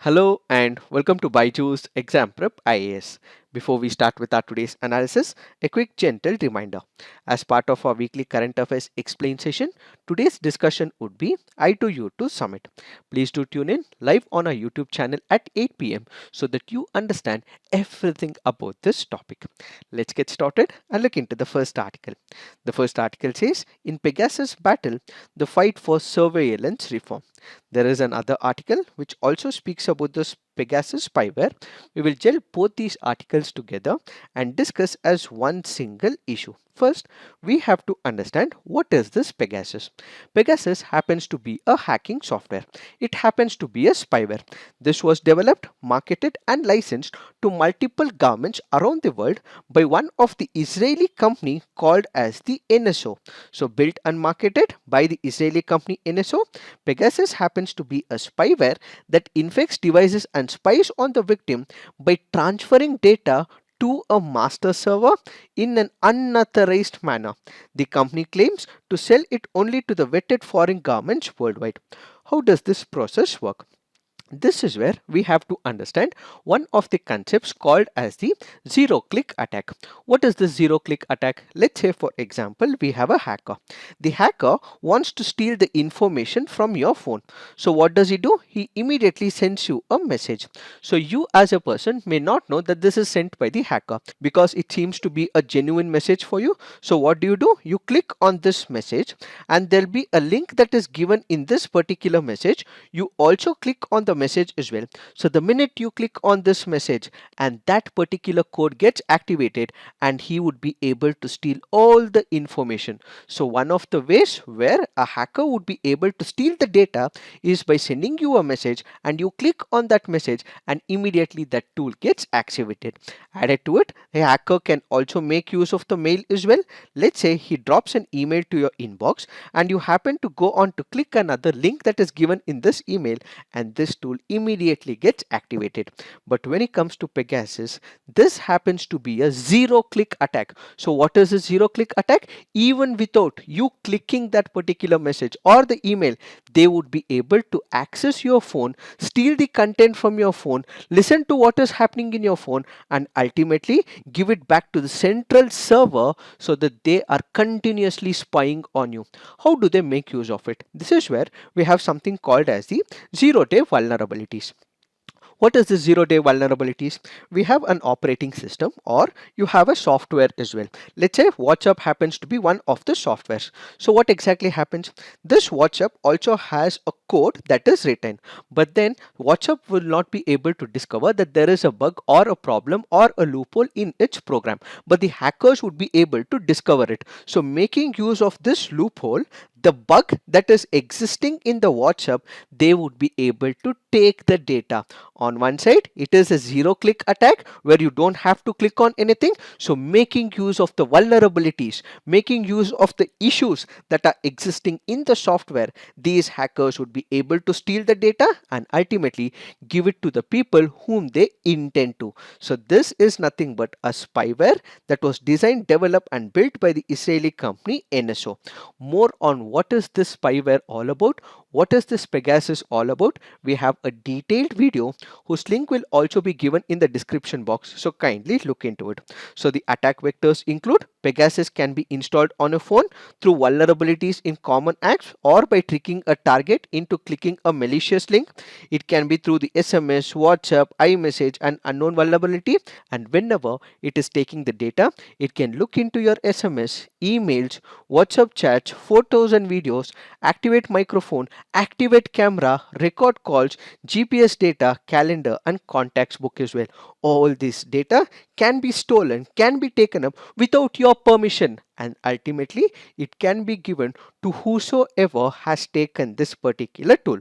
Hello and welcome to Byjus Exam Prep IAS. Before we start with our today's analysis, a quick gentle reminder. As part of our weekly current affairs explain session, today's discussion would be I to You to Summit. Please do tune in live on our YouTube channel at 8 p.m. so that you understand everything about this topic. Let's get started and look into the first article. The first article says, in Pegasus battle, the fight for surveillance reform. There is another article which also speaks about this Pegasus spyware. We will gel both these articles together and discuss as one single issue. First, we have to understand what is this Pegasus. Pegasus happens to be a hacking software. It happens to be a spyware. This was developed, marketed and licensed to multiple governments around the world by one of the Israeli company called as the NSO. So built and marketed by the Israeli company NSO, Pegasus happens to be a spyware that infects devices and spies on the victim by transferring data to a master server in an unauthorized manner. The company claims to sell it only to the vetted foreign governments worldwide. How does this process work? This is where we have to understand one of the concepts called as the zero click attack. What is the zero click attack? Let's say for example we have a hacker. The hacker wants to steal the information from your phone. So what does he do? He immediately sends you a message. So you as a person may not know that this is sent by the hacker because it seems to be a genuine message for you. So what do? You click on this message and there'll be a link that is given in this particular message. You also click on the message as well. So the minute you click on this message and that particular code gets activated, and he would be able to steal all the information. So one of the ways where a hacker would be able to steal the data is by sending you a message and you click on that message and immediately that tool gets activated. Added to it, a hacker can also make use of the mail as well. Let's say he drops an email to your inbox and you happen to go on to click another link that is given in this email, and this tool immediately gets activated. But when it comes to Pegasus, this happens to be a zero click attack. So what is a zero click attack? Even without you clicking that particular message or the email, they would be able to access your phone, steal the content from your phone, listen to what is happening in your phone, and ultimately give it back to the central server so that they are continuously spying on you. How do they make use of it? This is where we have something called as the zero-day vulnerabilities. What is the zero-day vulnerabilities? We have an operating system or you have a software as well. Let's say WhatsApp happens to be one of the softwares. So what exactly happens? This WhatsApp also has a code that is written, but then WhatsApp will not be able to discover that there is a bug or a problem or a loophole in its program, but the hackers would be able to discover it. So making use of this loophole, the bug that is existing in the WhatsApp, they would be able to take the data. On one side, it is a zero click attack where you don't have to click on anything. So making use of the vulnerabilities, making use of the issues that are existing in the software, these hackers would be able to steal the data and ultimately give it to the people whom they intend to. So this is nothing but a spyware that was designed, developed and built by the Israeli company NSO. More on what is this spyware all about, what is this Pegasus all about, we have a detailed video whose link will also be given in the description box, so kindly look into it. So the attack vectors include Pegasus can be installed on a phone through vulnerabilities in common apps or by tricking a target into clicking a malicious link. It can be through the SMS, WhatsApp, iMessage and unknown vulnerability, and whenever it is taking the data, it can look into your SMS, emails, WhatsApp chats, photos and videos, activate microphone, activate camera, record calls, GPS data, calendar and contacts book as well. All this data can be stolen, can be taken up without your permission, and ultimately it can be given to whosoever has taken this particular tool.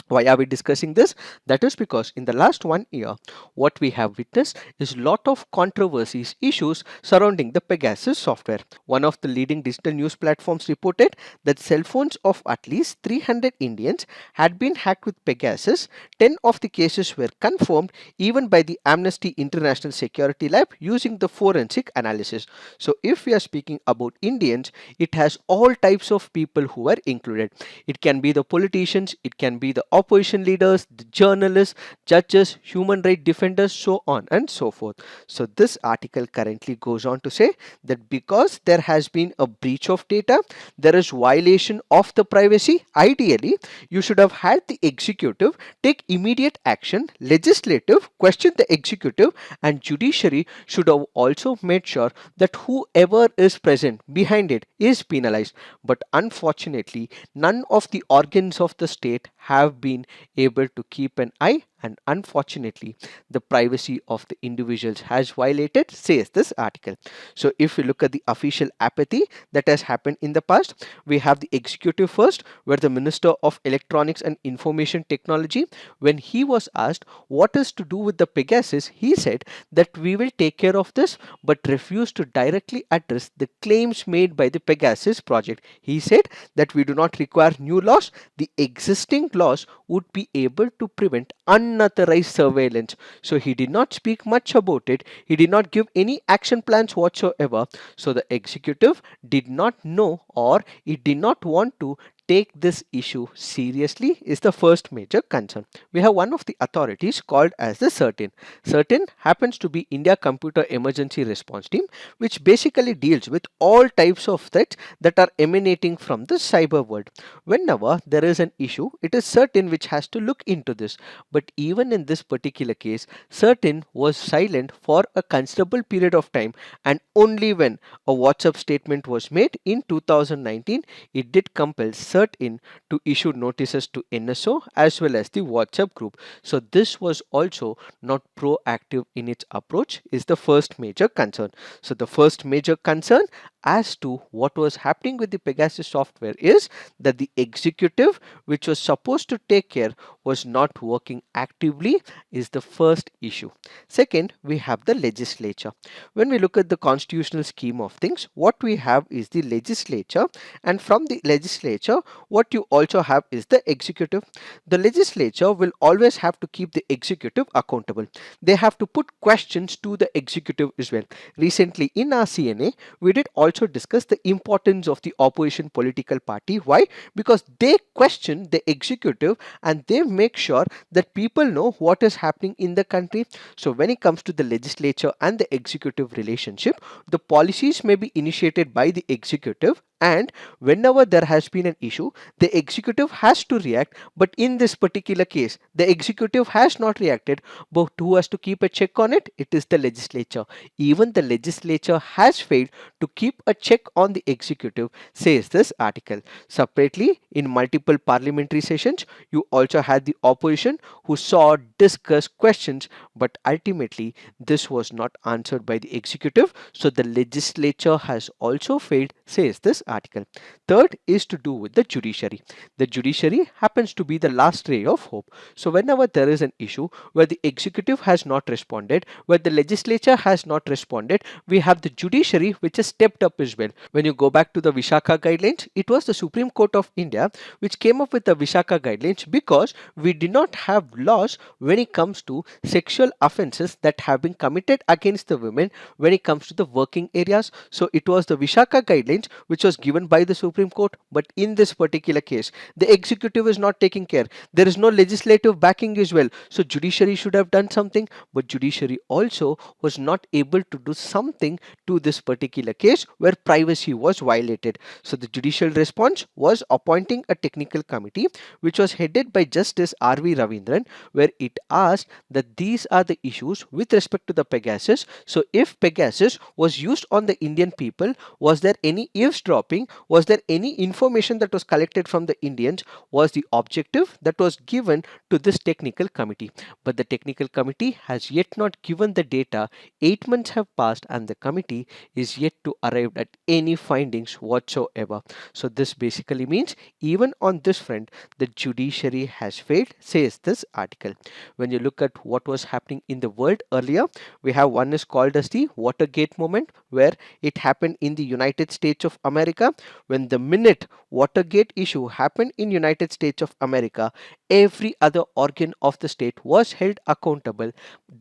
Why are we discussing this? That is because in the last 1 year, what we have witnessed is lot of controversies, issues surrounding the Pegasus software. One of the leading digital news platforms reported that cell phones of at least 300 Indians had been hacked with Pegasus. 10 of the cases were confirmed even by the Amnesty International Security Lab using the forensic analysis. So if we are speaking about Indians, it has all types of people who are included. It can be the politicians, it can be the opposition leaders, the journalists, judges, human rights defenders, so on and so forth. So this article currently goes on to say that because there has been a breach of data, there is violation of the privacy. Ideally, you should have had the executive take immediate action, legislative question the executive, and judiciary should have also made sure that whoever is present behind it is penalized. But unfortunately, none of the organs of the state have been able to keep an eye, and unfortunately the privacy of the individuals has violated, says this article. So if we look at the official apathy that has happened in the past, we have the executive first, where the Minister of Electronics and Information Technology, when he was asked what is to do with the Pegasus, he said that we will take care of this, but refused to directly address the claims made by the Pegasus project. He said that we do not require new laws, the existing laws would be able to prevent unauthorized surveillance. So he did not speak much about it, he did not give any action plans whatsoever. So the executive did not know, or it did not want to take this issue seriously, is the first major concern. We have one of the authorities called as the CERTIN. CERTIN happens to be India Computer Emergency Response Team, which basically deals with all types of threats that are emanating from the cyber world. Whenever there is an issue, it is CERTIN which has to look into this. But even in this particular case, CERTIN was silent for a considerable period of time, and only when a WhatsApp statement was made in 2019, it did compel CERTIN to issue notices to NSO as well as the WhatsApp group. So this was also not proactive in its approach, is the first major concern. So the first major concern as to what was happening with the Pegasus software is that the executive, which was supposed to take care, was not working actively, is the first issue. Second, we have the legislature. When we look at the constitutional scheme of things, what we have is the legislature, and from the legislature, what you also have is the executive. The legislature will always have to keep the executive accountable. They have to put questions to the executive as well. Recently in our CNA, we did also discuss the importance of the opposition political party. Why? Because they question the executive and they make sure that people know what is happening in the country. So when it comes to the legislature and the executive relationship, the policies may be initiated by the executive, and whenever there has been an issue, the executive has to react. But in this particular case, the executive has not reacted, but who has to keep a check on it? It is the legislature. Even the legislature has failed to keep a check on the executive, says this article. Separately, in multiple parliamentary sessions, you also had the opposition who saw, discussed questions, but ultimately this was not answered by the executive. So the legislature has also failed, says this article. Third is to do with the judiciary. The judiciary happens to be the last ray of hope. So whenever there is an issue where the executive has not responded, where the legislature has not responded, we have the judiciary which has stepped up as well. When you go back to the Vishaka guidelines, it was the Supreme Court of India which came up with the Vishaka guidelines, because we did not have laws when it comes to sexual offences that have been committed against the women when it comes to the working areas. So it was the Vishaka guidelines which was given by the Supreme Court. But in this particular case, the executive is not taking care. There is no legislative backing as well. So judiciary should have done something, but judiciary also was not able to do something to this particular case where privacy was violated. So the judicial response was appointing a technical committee which was headed by Justice R.V. Ravindran, where it asked that these are the issues with respect to the Pegasus. So if Pegasus was used on the Indian people, was there any eavesdropping? Was there any information that was collected from the Indians? Was the objective that was given to this technical committee. But the technical committee has yet not given the data. 8 months have passed and the committee is yet to arrive at any findings whatsoever. So this basically means even on this front, the judiciary has failed, says this article. When you look at what was happening in the world earlier, we have one is called as the Watergate moment, where it happened in the United States of America. When the minute Watergate issue happened in United States of America, every other organ of the state was held accountable.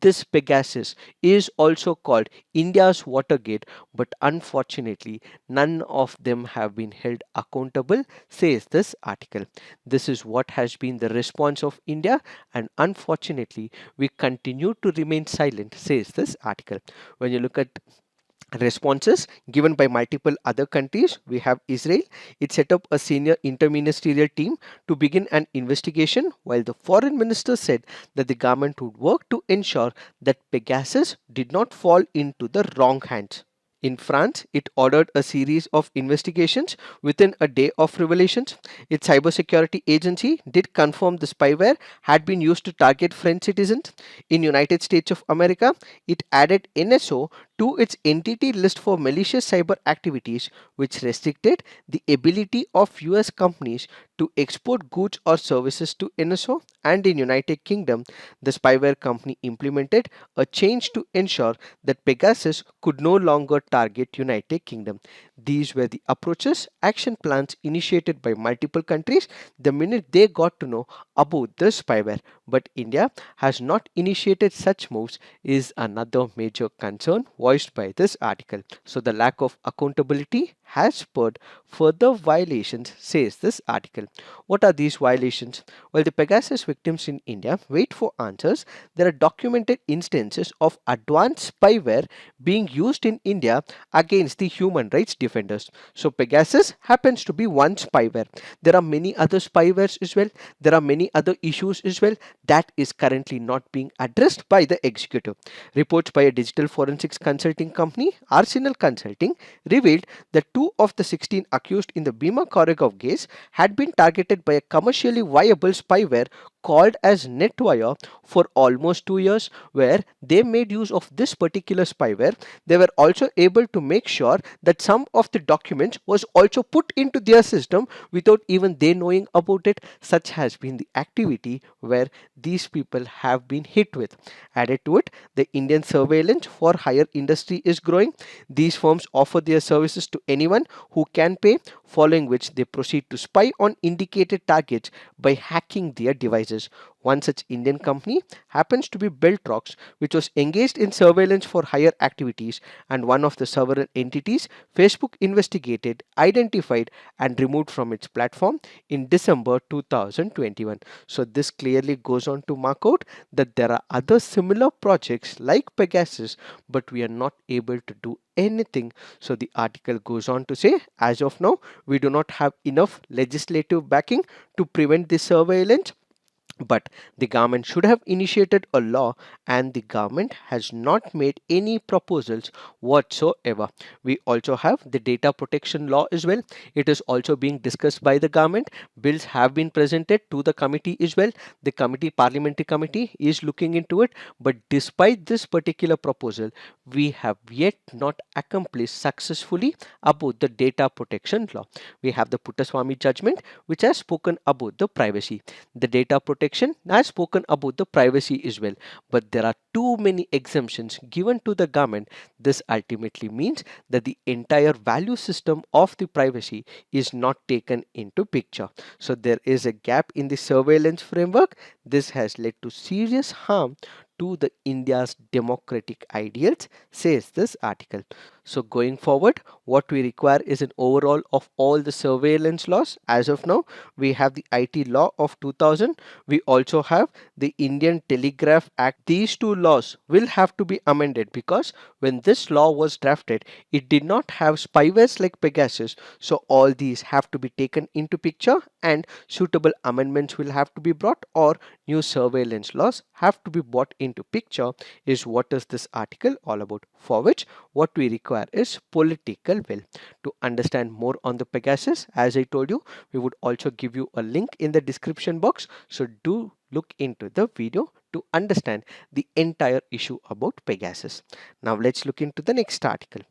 This Pegasus is also called India's Watergate, but unfortunately, none of them have been held accountable, says this article. This is what has been the response of India, and unfortunately, we continue to remain silent, says this article. When you look at responses given by multiple other countries, we have Israel. It set up a senior interministerial team to begin an investigation, while the foreign minister said that the government would work to ensure that Pegasus did not fall into the wrong hands. In France, it ordered a series of investigations within a day of revelations. Its cybersecurity agency did confirm the spyware had been used to target French citizens. In United States of America, it added NSO to its entity list for malicious cyber activities, which restricted the ability of US companies to export goods or services to NSO. And in United Kingdom, the spyware company implemented a change to ensure that Pegasus could no longer target United Kingdom. These were the approaches, action plans initiated by multiple countries the minute they got to know about the spyware. But India has not initiated such moves is another major concern voiced by this article. So the lack of accountability has spurred further violations, says this article. What are these violations? Well, the Pegasus victims in India wait for answers. There are documented instances of advanced spyware being used in India against the human rights defenders. So Pegasus happens to be one spyware. There are many other spywares as well. There are many other issues as well that is currently not being addressed by the executive. Reports by a digital forensics consulting company, Arsenal Consulting, revealed that 2 of the 16 accused in the Bhima Koregaon case had been targeted by a commercially viable spyware called as Netwire for almost 2 years, where they made use of this particular spyware. They were also able to make sure that some of the documents was also put into their system without even they knowing about it. Such has been the activity where these people have been hit with. Added to it, the Indian surveillance for hire industry is growing. These firms offer their services to anyone who can pay, following which they proceed to spy on indicated targets by hacking their devices. One such Indian company happens to be Beltrox, which was engaged in surveillance for hire activities, and one of the several entities Facebook investigated, identified, and removed from its platform in December 2021. So, this clearly goes on to mark out that there are other similar projects like Pegasus, but we are not able to do anything. So, the article goes on to say, as of now, we do not have enough legislative backing to prevent this surveillance, but the government should have initiated a law, and the government has not made any proposals whatsoever. We also have the data protection law as well. It is also being discussed by the government. Bills have been presented to the committee as well. The parliamentary committee is looking into it, but despite this particular proposal, we have yet not accomplished successfully about the data protection law. We have the Puttaswamy judgment, which has spoken about the privacy. The data protection has spoken about the privacy as well, but there are too many exemptions given to the government. This ultimately means that the entire value system of the privacy is not taken into picture. So there is a gap in the surveillance framework. This has led to serious harm to the India's democratic ideals, says this article. So going forward, what we require is an overall of all the surveillance laws. As of now, we have the IT law of 2000. We also have the Indian Telegraph Act. These two laws will have to be amended because when this law was drafted, it did not have spywares like Pegasus. So all these have to be taken into picture, and suitable amendments will have to be brought, or new surveillance laws have to be brought into picture, is what is this article all about, for which what we require is political will. To understand more on the Pegasus, as I told you, we would also give you a link in the description box, so do look into the video to understand the entire issue about Pegasus. Now let's look into the next article.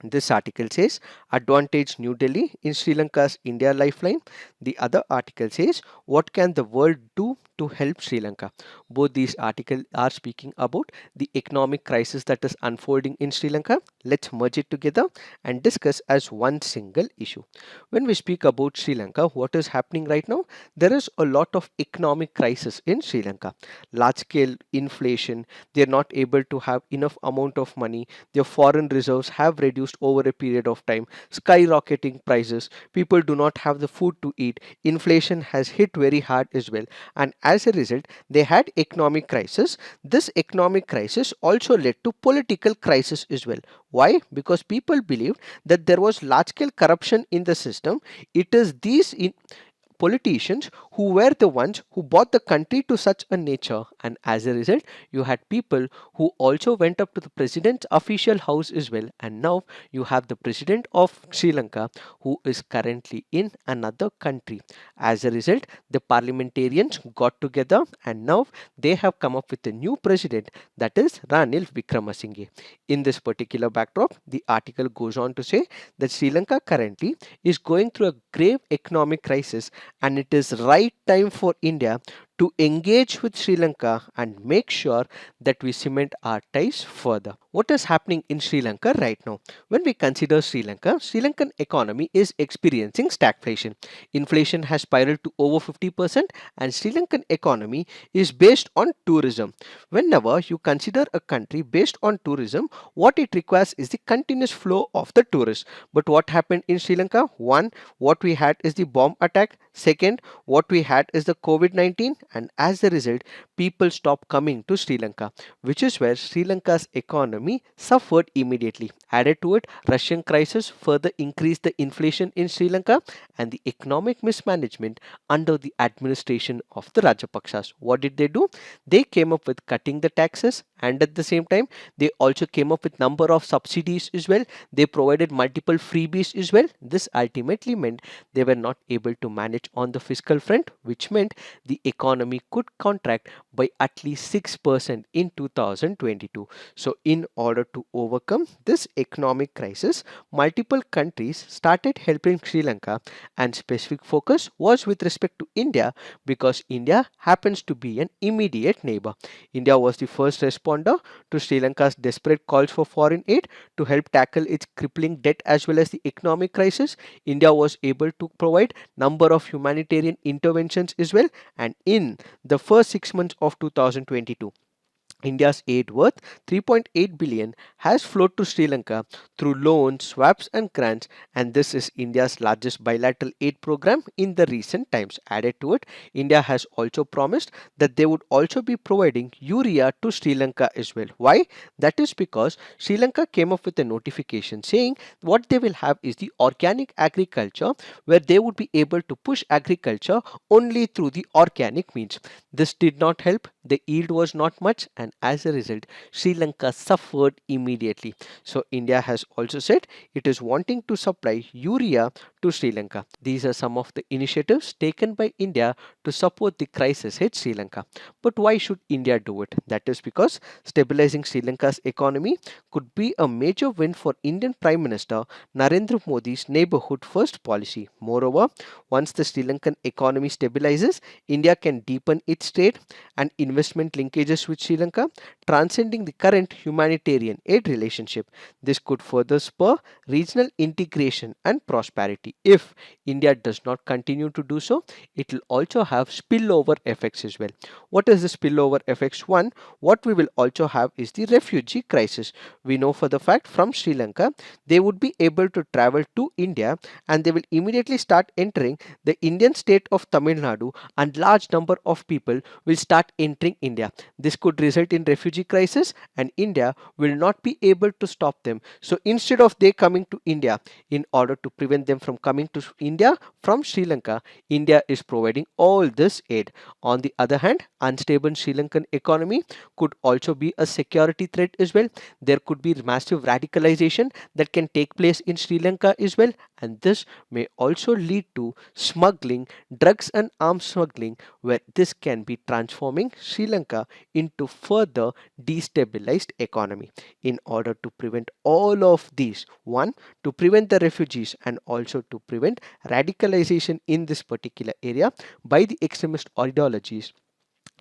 This article says Advantage New Delhi in Sri Lanka's India Lifeline. The other article says, what can the world do to help Sri Lanka. Both these articles are speaking about the economic crisis that is unfolding in Sri Lanka. Let's merge it together and discuss as one single issue. When we speak about Sri Lanka, what is happening right now? There is a lot of economic crisis in Sri Lanka. Large scale inflation, they're not able to have enough amount of money. Their foreign reserves have reduced over a period of time. Skyrocketing prices, people do not have the food to eat. Inflation has hit very hard as well, and as a result they had economic crisis. This economic crisis also led to political crisis as well. Why? Because people believed that there was large scale corruption in the system. It is these politicians who were the ones who brought the country to such a nature, and as a result you had people who also went up to the president's official house as well, and now you have the president of Sri Lanka who is currently in another country. As a result, the parliamentarians got together and now they have come up with a new president, that is Ranil Wickremesinghe. In this particular backdrop, the article goes on to say that Sri Lanka currently is going through a grave economic crisis, and it is right time for India to engage with Sri Lanka and make sure that we cement our ties further. What is happening in Sri Lanka right now? When we consider Sri Lanka, Sri Lankan economy is experiencing stagflation. Inflation has spiraled to over 50%, and Sri Lankan economy is based on tourism. Whenever you consider a country based on tourism, what it requires is the continuous flow of the tourists. But what happened in Sri Lanka? One, what we had is the bomb attack. Second, what we had is the COVID-19, and as a result, people stopped coming to Sri Lanka, which is where Sri Lanka's economy suffered immediately. Added to it, Russian crisis further increased the inflation in Sri Lanka and the economic mismanagement under the administration of the Rajapaksas. What did they do? They came up with cutting the taxes, and at the same time they also came up with number of subsidies as well. They provided multiple freebies as well. This ultimately meant they were not able to manage on the fiscal front, which meant the economy could contract by at least 6% in 2022. So in order to overcome this economic crisis, multiple countries started helping Sri Lanka, and specific focus was with respect to India because India happens to be an immediate neighbor. India was the first responder to Sri Lanka's desperate calls for foreign aid to help tackle its crippling debt as well as the economic crisis. India was able to provide number of humanitarian interventions as well, and in the first 6 months of 2022, India's aid worth 3.8 billion has flowed to Sri Lanka through loans, swaps and grants, and this is India's largest bilateral aid program in the recent times. Added to it, India has also promised that they would also be providing urea to Sri Lanka as well. Why? That is because Sri Lanka came up with a notification saying what they will have is the organic agriculture, where they would be able to push agriculture only through the organic means. This did not help. The yield was not much, and as a result, Sri Lanka suffered immediately. So India has also said it is wanting to supply urea to Sri Lanka. These are some of the initiatives taken by India to support the crisis hit Sri Lanka. But why should India do it? That is because stabilizing Sri Lanka's economy could be a major win for Indian Prime Minister Narendra Modi's neighborhood first policy. Moreover, once the Sri Lankan economy stabilizes, India can deepen its trade and investment linkages with Sri Lanka, transcending the current humanitarian aid relationship. This could further spur regional integration and prosperity. If India does not continue to do so, it will also have spillover effects as well. What is the spillover effects? One, what we will also have is the refugee crisis. We know for the fact from Sri Lanka, they would be able to travel to India and they will immediately start entering the Indian state of Tamil Nadu, and large number of people will start entering India. This could result in refugee crisis, and India will not be able to stop them. So instead of they coming to India, in order to prevent them from coming to India from Sri Lanka, India is providing all this aid. On the other hand, unstable Sri Lankan economy could also be a security threat as well. There could be massive radicalization that can take place in Sri Lanka as well, and this may also lead to smuggling, drugs and arms smuggling, where this can be transforming Sri Lanka into further destabilized economy. In order to prevent all of these, one, to prevent the refugees and also to prevent radicalization in this particular area by the extremist ideologies,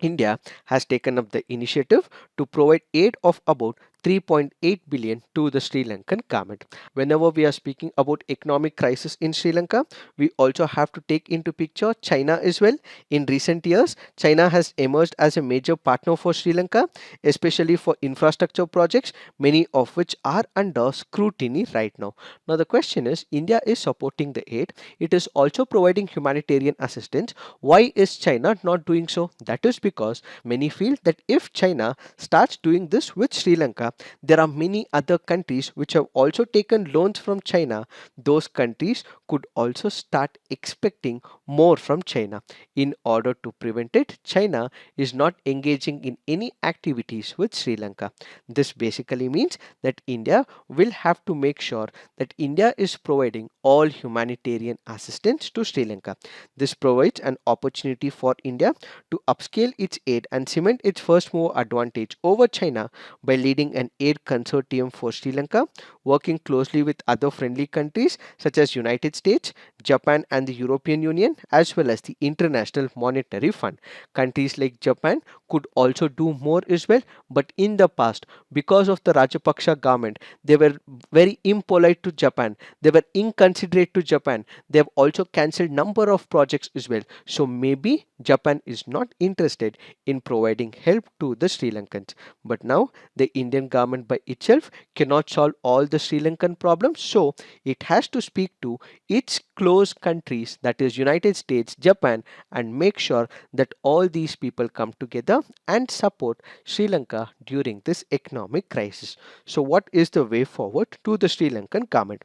India has taken up the initiative to provide aid of about 3.8 billion to the Sri Lankan government. Whenever we are speaking about economic crisis in Sri Lanka, we also have to take into picture China as well. In recent years, China has emerged as a major partner for Sri Lanka, especially for infrastructure projects, many of which are under scrutiny right now. Now the question is, India is supporting the aid. It is also providing humanitarian assistance. Why is China not doing so? That is because many feel that if China starts doing this with Sri Lanka, there are many other countries which have also taken loans from China. Those countries could also start expecting more from China. In order to prevent it, China is not engaging in any activities with Sri Lanka. This basically means that India will have to make sure that India is providing all humanitarian assistance to Sri Lanka. This provides an opportunity for India to upscale its aid and cement its first mover advantage over China by leading an aid consortium for Sri Lanka, working closely with other friendly countries such as United States, Japan and the European Union, as well as the International Monetary Fund. Countries like Japan could also do more as well, but in the past, because of the Rajapaksa government, they were very impolite to Japan. They were inconsiderate to Japan. They have also cancelled number of projects as well. So maybe Japan is not interested in providing help to the Sri Lankans. But now the Indian government by itself cannot solve all the Sri Lankan problems. So it has to speak to its close countries, that is United States, Japan, and make sure that all these people come together and support Sri Lanka during this economic crisis. So what is the way forward to the Sri Lankan government?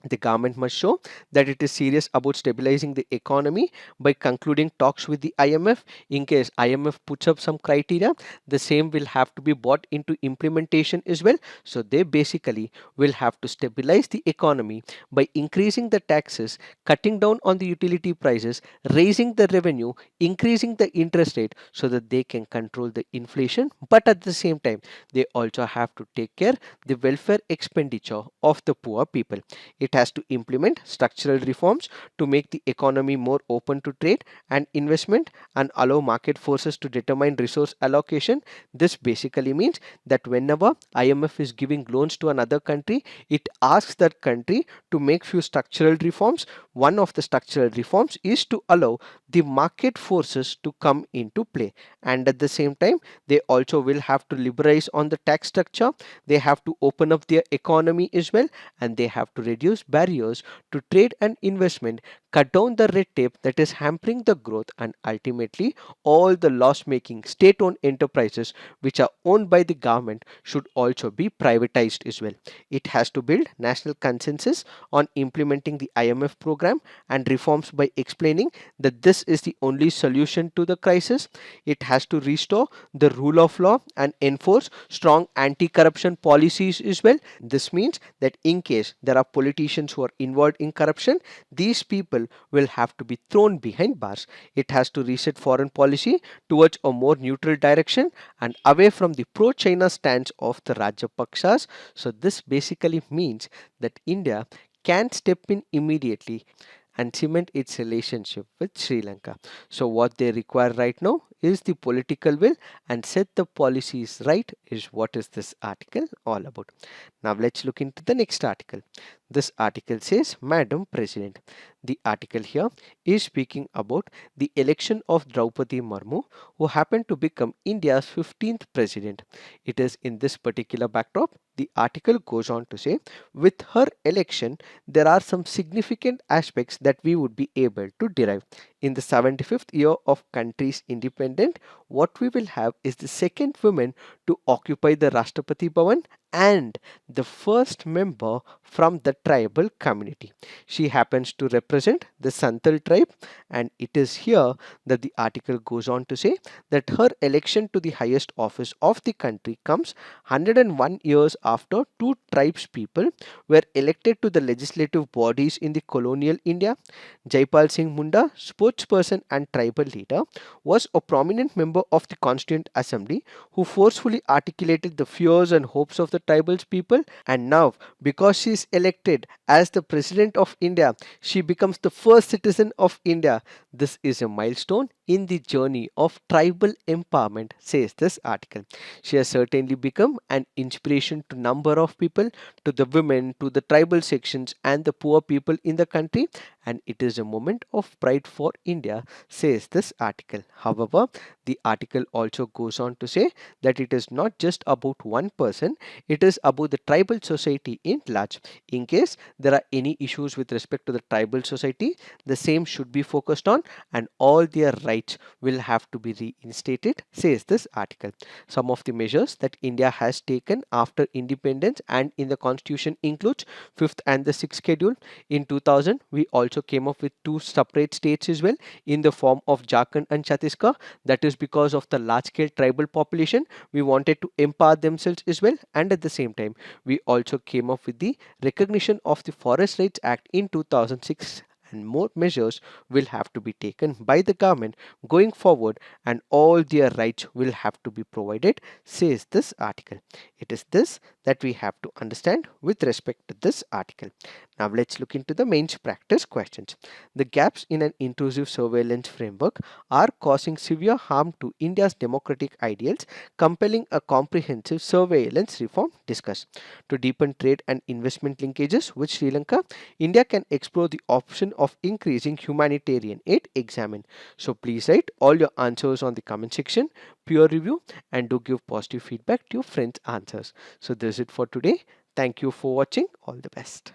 The government must show that it is serious about stabilizing the economy by concluding talks with the IMF. In case IMF puts up some criteria, the same will have to be brought into implementation as well. So they basically will have to stabilize the economy by increasing the taxes, cutting down on the utility prices, raising the revenue, increasing the interest rate so that they can control the inflation. But at the same time, they also have to take care the welfare expenditure of the poor people. It has to implement structural reforms to make the economy more open to trade and investment and allow market forces to determine resource allocation. This basically means that whenever IMF is giving loans to another country, it asks that country to make few structural reforms. One of the structural reforms is to allow the market forces to come into play, and at the same time they also will have to liberalize on the tax structure. They have to open up their economy as well, and they have to reduce barriers to trade and investment, cut down the red tape that is hampering the growth, and ultimately all the loss making state owned enterprises which are owned by the government should also be privatized as well. It has to build national consensus on implementing the IMF program and reforms by explaining that this is the only solution to the crisis. It has to restore the rule of law and enforce strong anti corruption policies as well. This means that in case there are politicians who are involved in corruption, these people will have to be thrown behind bars. It has to reset foreign policy towards a more neutral direction and away from the pro China stance of the Rajapaksas. So, this basically means that India can step in immediately and cement its relationship with Sri Lanka. So, what they require right now is the political will, and set the policies right is what is this article all about. Now, let's look into the next article. This article says, Madam President. The article here is speaking about the election of Draupadi Murmu, who happened to become India's 15th president. It is in this particular backdrop. The article goes on to say, with her election, there are some significant aspects that we would be able to derive. In the 75th year of country's independence, what we will have is the second woman to occupy the Rashtrapati Bhavan and the first member from the tribal community. She happens to represent the Santal tribe, and it is here that the article goes on to say that her election to the highest office of the country comes 101 years after two tribes people were elected to the legislative bodies in the colonial India. Jaipal Singh Munda, spokesperson and tribal leader, was a prominent member of the Constituent Assembly who forcefully articulated the fears and hopes of the tribal people. And now, because she is elected as the President of India, she becomes the first citizen of India. This is a milestone in the journey of tribal empowerment, says this article. She has certainly become an inspiration to number of people, to the women, to the tribal sections and the poor people in the country, and it is a moment of pride for India, says this article. However, the article also goes on to say that it is not just about one person, it is about the tribal society in large. In case there are any issues with respect to the tribal society, the same should be focused on and all their rights will have to be reinstated, says this article. Some of the measures that India has taken after independence and in the constitution includes fifth and the sixth schedule. In 2000, we also came up with two separate states as well in the form of Jharkhand and Chhattisgarh. That is because of the large scale tribal population. We wanted to empower themselves as well, and at the same time, we also came up with the recognition of the Forest Rights Act in 2006, and more measures will have to be taken by the government going forward and all their rights will have to be provided, says this article. It is this that we have to understand with respect to this article. Now let's look into the mains practice questions. The gaps in an intrusive surveillance framework are causing severe harm to India's democratic ideals, compelling a comprehensive surveillance reform. Discuss. To deepen trade and investment linkages with Sri Lanka, India can explore the option of increasing humanitarian aid. Examine. So please write all your answers on the comment section, peer review, and do give positive feedback to your friends' answers. So this is it for today. Thank you for watching. All the best.